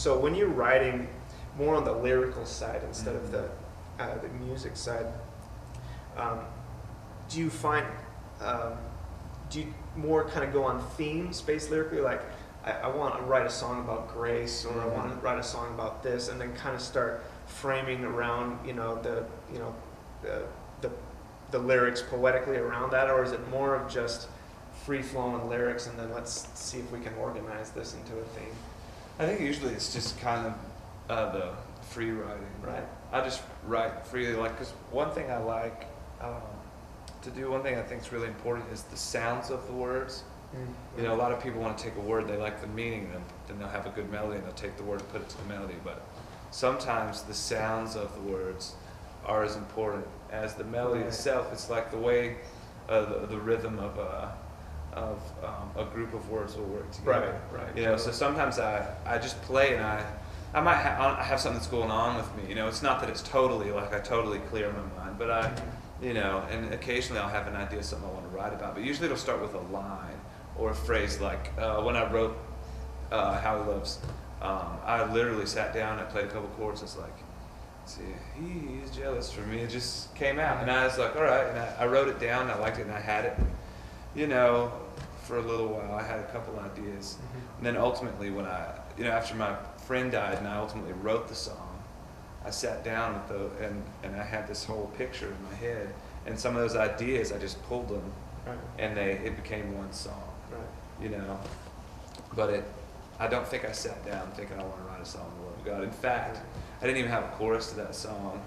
So when you're writing more on the lyrical side instead of the music side, do you find do you more kind of go on themes based lyrically, like I want to write a song about grace, or I want to write a song about this, and then kind of start framing around the lyrics poetically around that, or is it more of just free flowing lyrics and then let's see if we can organize this into a theme? I think usually it's just kind of the free writing. Right. I just write freely, like, because one thing I like to do, one thing I think is really important is the sounds of the words. You know, a lot of people want to take a word, they like the meaning, then they'll have a good melody and they'll take the word and put it to the melody. But sometimes the sounds of the words are as important as the melody itself. It's like the way the rhythm of a group of words will work together. Right. You know, so sometimes I just play and I might have something that's going on with me. You know, it's not that it's totally like I totally clear my mind, but you know, and occasionally I'll have an idea of something I want to write about. But usually it'll start with a line or a phrase. Like when I wrote How He Loves, I literally sat down and I played a couple chords. It's like, see, he's jealous for me. It just came out, and I was like, all right. And I wrote it down. I liked it, and I had it. You know, for a little while, I had a couple ideas, and then ultimately, when after my friend died, and I ultimately wrote the song, I sat down with and I had this whole picture in my head, and some of those ideas, I just pulled them, and it became one song. You know, but I don't think I sat down thinking I want to write a song the Love of God. In fact, I didn't even have a chorus to that song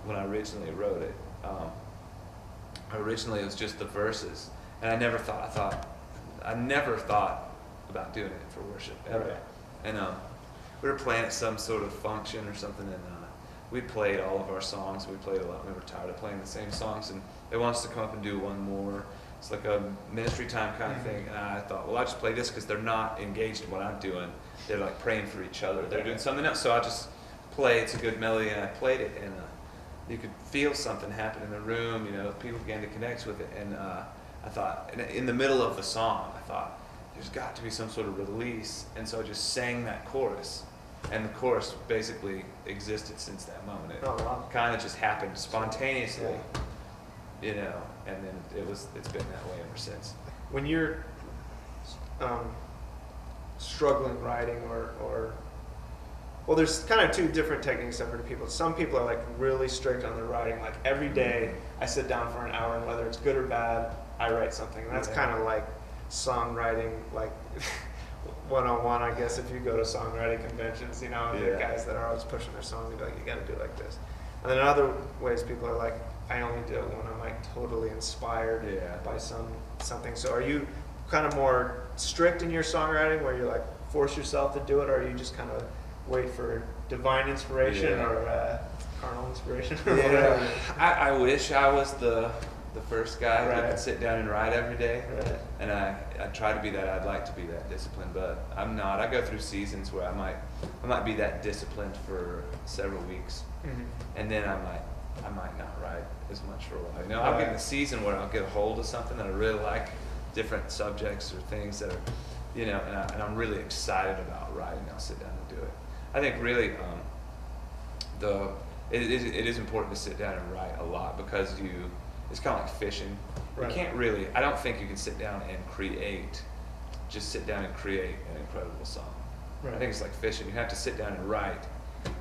when I originally wrote it. Originally, it was just the verses, and I never thought about doing it for worship ever. And we were playing at some sort of function or something, and we played all of our songs. We played a lot. We were tired of playing the same songs, and they wanted us to come up and do one more. It's like a ministry time kind of thing. And I thought, well, I'll just play this because they're not engaged in what I'm doing. They're like praying for each other. They're doing something else. So I just play. It's a good melody, and I played it, and you could feel something happen in the room. You know, people began to connect with it, and I thought, in the middle of the song, I thought, there's got to be some sort of release, and so I just sang that chorus, and the chorus basically existed since that moment. It kind of just happened spontaneously, you know, and then it's been that way ever since. When you're struggling writing or well, there's kind of two different techniques I've heard of people. Some people are like really strict on their writing. Like every day I sit down for an hour, and whether it's good or bad, I write something. And that's kind of like songwriting, like 101, I guess, if you go to songwriting conventions, you know, the guys that are always pushing their songs, be like, you got to do it like this. And then in other ways, people are like, I only do it when I'm like totally inspired by something. So are you kind of more strict in your songwriting, where you like force yourself to do it, or are you just kind of wait for divine inspiration or carnal inspiration? I wish I was the first guy that could sit down and write every day, and I try to be that. I'd like to be that disciplined, but I'm not. I go through seasons where I might be that disciplined for several weeks, and then I might not write as much for a while. You know, I'll get in a season where I'll get a hold of something that I really like, different subjects or things that are, you know, and I'm really excited about writing. I'll sit down and do it. I think really it is important to sit down and write a lot, because it's kind of like fishing. You can't really, I don't think you can sit down and sit down and create an incredible song. I think it's like fishing. You have to sit down and write,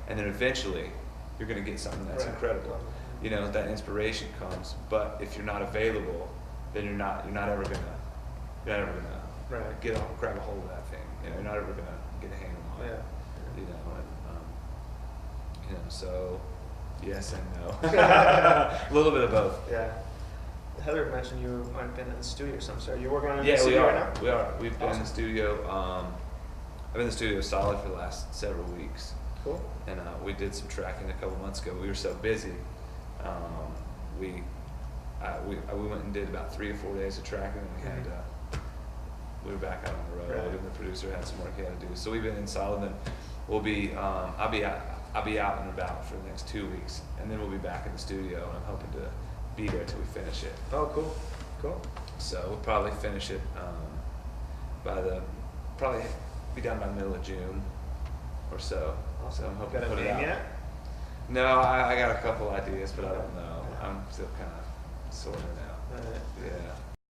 and then eventually you're going to get something that's incredible. You know, that inspiration comes, but if you're not available, then you're not ever gonna grab a hold of that thing. You know, you're not ever gonna get a handle on it. You know, and you know, so yes and no. A little bit of both. Yeah. Heather mentioned you might have been in the studio or something. So are you working on it in the studio right now? We are. We've been in the studio. I've been in the studio solid for the last several weeks. Cool. And we did some tracking a couple months ago. We were so busy. We went and did about 3 or 4 days of tracking, and we were back out on the road, and the producer had some work he had to do. So we've been in solid, and we'll be I'll be out and about for the next 2 weeks, and then we'll be back in the studio, and I'm hoping to be there till we finish it. Oh, cool. So we'll probably finish it probably be done by the middle of June, or so. So I'm hoping Got to a put it name out. yet? No, I got a couple ideas, but I don't know. I'm still kind of sorting it out. Alright. Yeah.